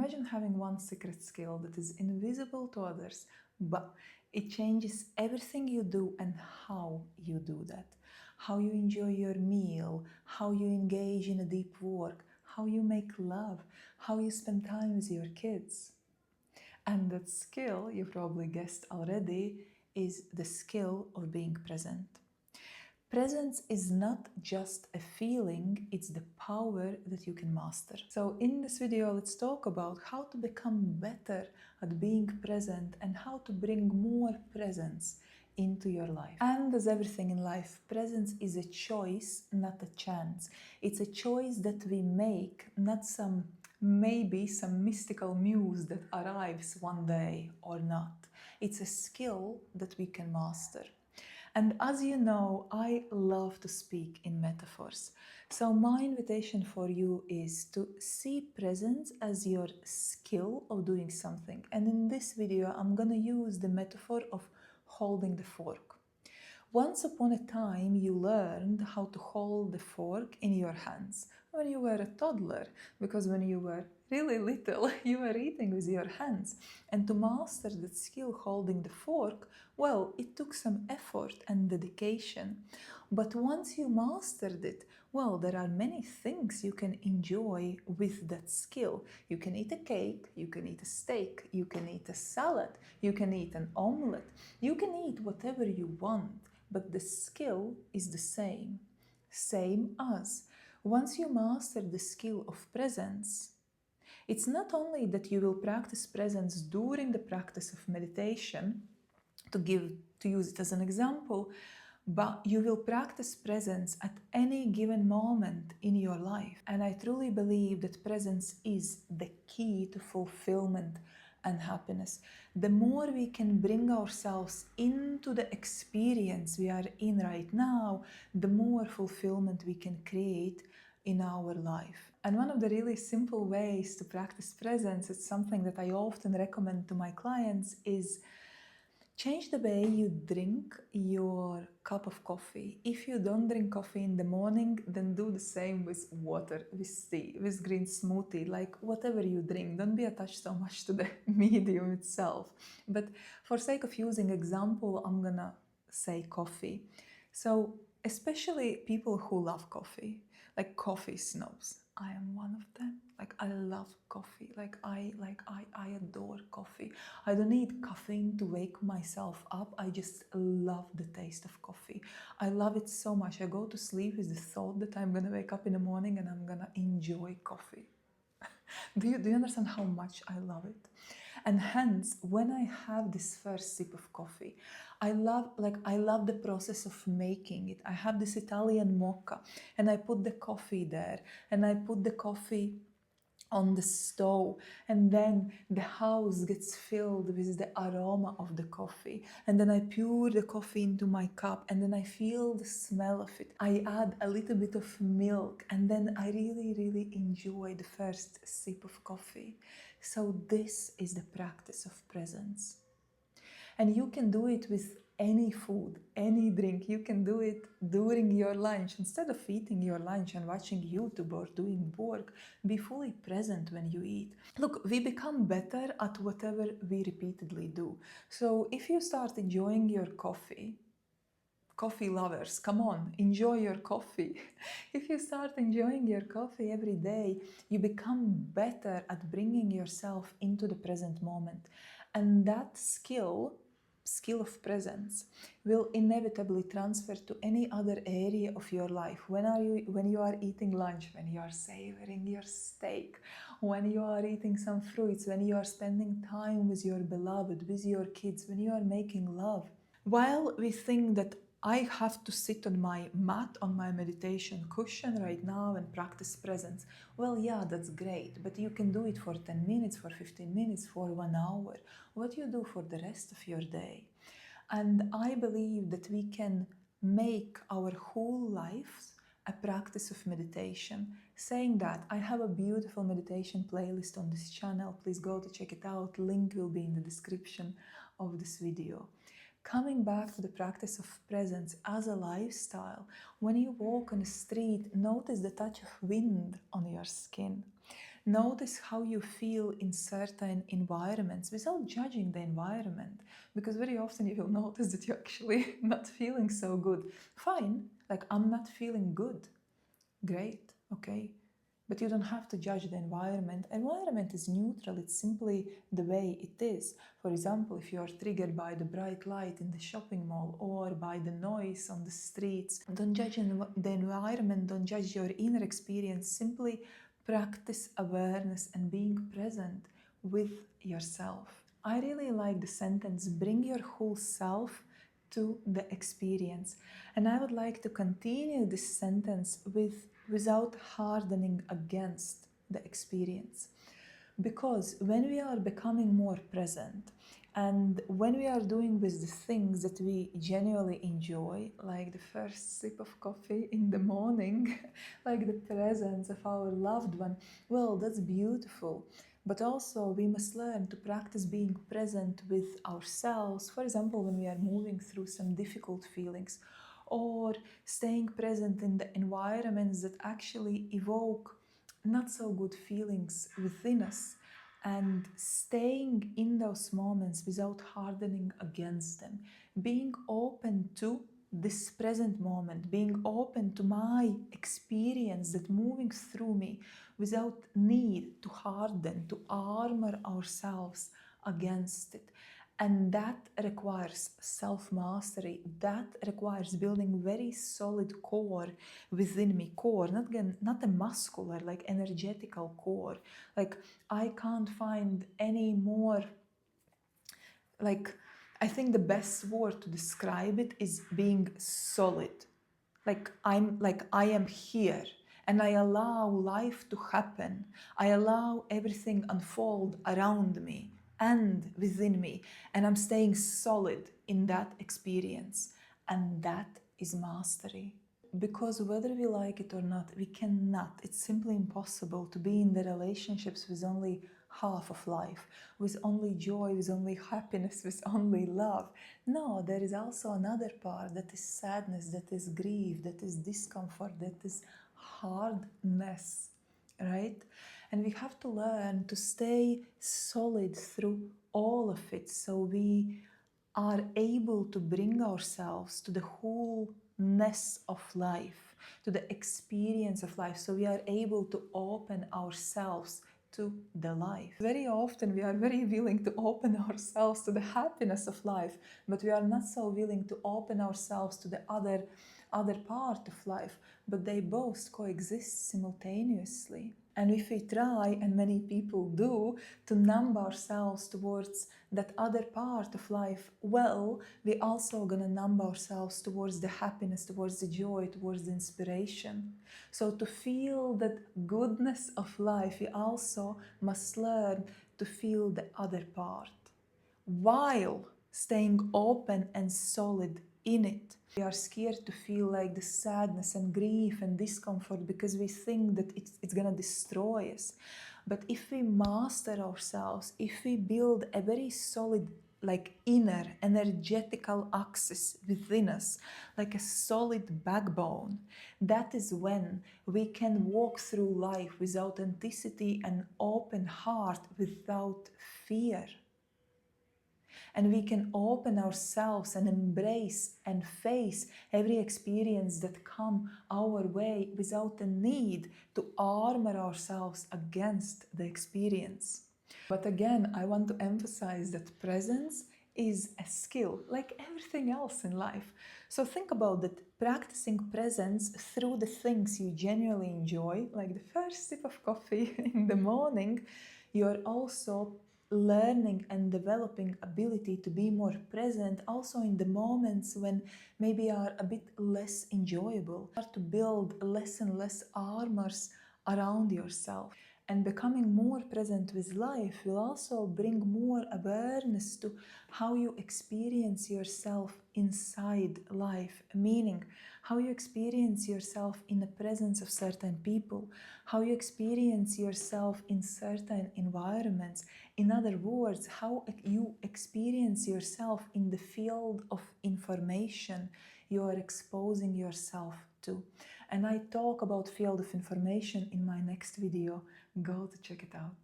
Imagine having one secret skill that is invisible to others, but it changes everything you do and how you do that. How you enjoy your meal, how you engage in a deep work, how you make love, how you spend time with your kids. And that skill, you probably guessed already, is the skill of being present. Presence is not just a feeling, it's the power that you can master. So in this video, let's talk about how to become better at being present and how to bring more presence into your life. And as everything in life, presence is a choice, not a chance. It's a choice that we make, not maybe some mystical muse that arrives one day or not. It's a skill that we can master. And as you know, I love to speak in metaphors. So my invitation for you is to see presence as your skill of doing something. And in this video, I'm gonna use the metaphor of holding the fork. Once upon a time, you learned how to hold the fork in your hands when you were a toddler, because when you were really little, you were eating with your hands. And to master that skill holding the fork, well, it took some effort and dedication. But once you mastered it, well, there are many things you can enjoy with that skill. You can eat a cake, you can eat a steak, you can eat a salad, you can eat an omelette, you can eat whatever you want. But the skill is the same. Same as once you master the skill of presence, it's not only that you will practice presence during the practice of meditation, to use it as an example, but you will practice presence at any given moment in your life. And I truly believe that presence is the key to fulfillment and happiness. The more we can bring ourselves into the experience we are in right now, the more fulfillment we can create in our life. And one of the really simple ways to practice presence, it's something that I often recommend to my clients, is change the way you drink your cup of coffee. If you don't drink coffee in the morning, then do the same with water, with tea, with green smoothie, like whatever you drink. Don't be attached so much to the medium itself. But for sake of using example, I'm gonna say coffee. So especially people who love coffee, like coffee snobs. I am one of them. Like I love coffee. I adore coffee. I don't need caffeine to wake myself up. I just love the taste of coffee. I love it so much. I go to sleep with the thought that I'm gonna wake up in the morning and I'm gonna enjoy coffee. Do you understand how much I love it? And hence, when I have this first sip of coffee, I love the process of making it. I have this Italian mocha and I put the coffee there and I put the coffee on the stove, and then the house gets filled with the aroma of the coffee, and then I pour the coffee into my cup and then I feel the smell of it. I add a little bit of milk and then I really enjoy the first sip of coffee. So this is the practice of presence. And you can do it with any food, any drink. You can do it during your lunch. Instead of eating your lunch and watching YouTube or doing work, be fully present when you eat. Look, we become better at whatever we repeatedly do. So if you start enjoying your coffee lovers, come on, enjoy your coffee. If you start enjoying your coffee every day, you become better at bringing yourself into the present moment. And that skill of presence will inevitably transfer to any other area of your life. When you are eating lunch, when you are savoring your steak, when you are eating some fruits, when you are spending time with your beloved, with your kids, when you are making love. While we think that I have to sit on my mat, on my meditation cushion right now and practice presence. Well, yeah, that's great, but you can do it for 10 minutes, for 15 minutes, for 1 hour. What you do for the rest of your day. And I believe that we can make our whole lives a practice of meditation. Saying that, I have a beautiful meditation playlist on this channel. Please go to check it out. Link will be in the description of this video. Coming back to the practice of presence as a lifestyle, when you walk on the street, notice the touch of wind on your skin. Notice how you feel in certain environments without judging the environment. Because very often you will notice that you're actually not feeling so good. Fine, like I'm not feeling good. Great, okay. But you don't have to judge the environment. Environment is neutral, it's simply the way it is. For example, if you are triggered by the bright light in the shopping mall or by the noise on the streets, don't judge the environment, don't judge your inner experience, simply practice awareness and being present with yourself. I really like the sentence, bring your whole self to the experience. And I would like to continue this sentence without hardening against the experience. Because when we are becoming more present and when we are doing with the things that we genuinely enjoy, like the first sip of coffee in the morning, like the presence of our loved one, well, that's beautiful. But also, we must learn to practice being present with ourselves. For example, when we are moving through some difficult feelings, or staying present in the environments that actually evoke not so good feelings within us, and staying in those moments without hardening against them, being open to this present moment, being open to my experience that moving through me without need to harden, to armor ourselves against it. And that requires self-mastery. That requires building very solid core within me. Core, not a muscular, like energetical core. Like I can't find any more, like, I think the best word to describe it is being solid. Like I am here and I allow life to happen. I allow everything unfold around me and within me, and I'm staying solid in that experience. And that is mastery. Because whether we like it or not, we cannot, it's simply impossible to be in the relationships with only half of life, with only joy, with only happiness, with only love. No, there is also another part that is sadness, that is grief, that is discomfort, that is hardness, right? And we have to learn to stay solid through all of it, so we are able to bring ourselves to the wholeness of life, to the experience of life. So we are able to open ourselves to the life. Very often we are very willing to open ourselves to the happiness of life, but we are not so willing to open ourselves to the other part of life, but they both coexist simultaneously. And if we try, and many people do, to numb ourselves towards that other part of life, well, we also gonna numb ourselves towards the happiness, towards the joy, towards the inspiration. So to feel that goodness of life, we also must learn to feel the other part, while staying open and solid in it. We are scared to feel like the sadness and grief and discomfort because we think that it's gonna destroy us. But if we master ourselves, if we build a very solid, like inner energetical axis within us, like a solid backbone, that is when we can walk through life with authenticity and open heart, without fear. And we can open ourselves and embrace and face every experience that come our way without the need to armor ourselves against the experience. But again, I want to emphasize that presence is a skill, like everything else in life. So think about that, practicing presence through the things you genuinely enjoy, like the first sip of coffee in the morning. You're also learning and developing ability to be more present also in the moments when maybe are a bit less enjoyable. Start to build less and less armors around yourself. And becoming more present with life will also bring more awareness to how you experience yourself inside life, meaning how you experience yourself in the presence of certain people, how you experience yourself in certain environments. In other words, how you experience yourself in the field of information you are exposing yourself to. And I talk about field of information in my next video, go to check it out.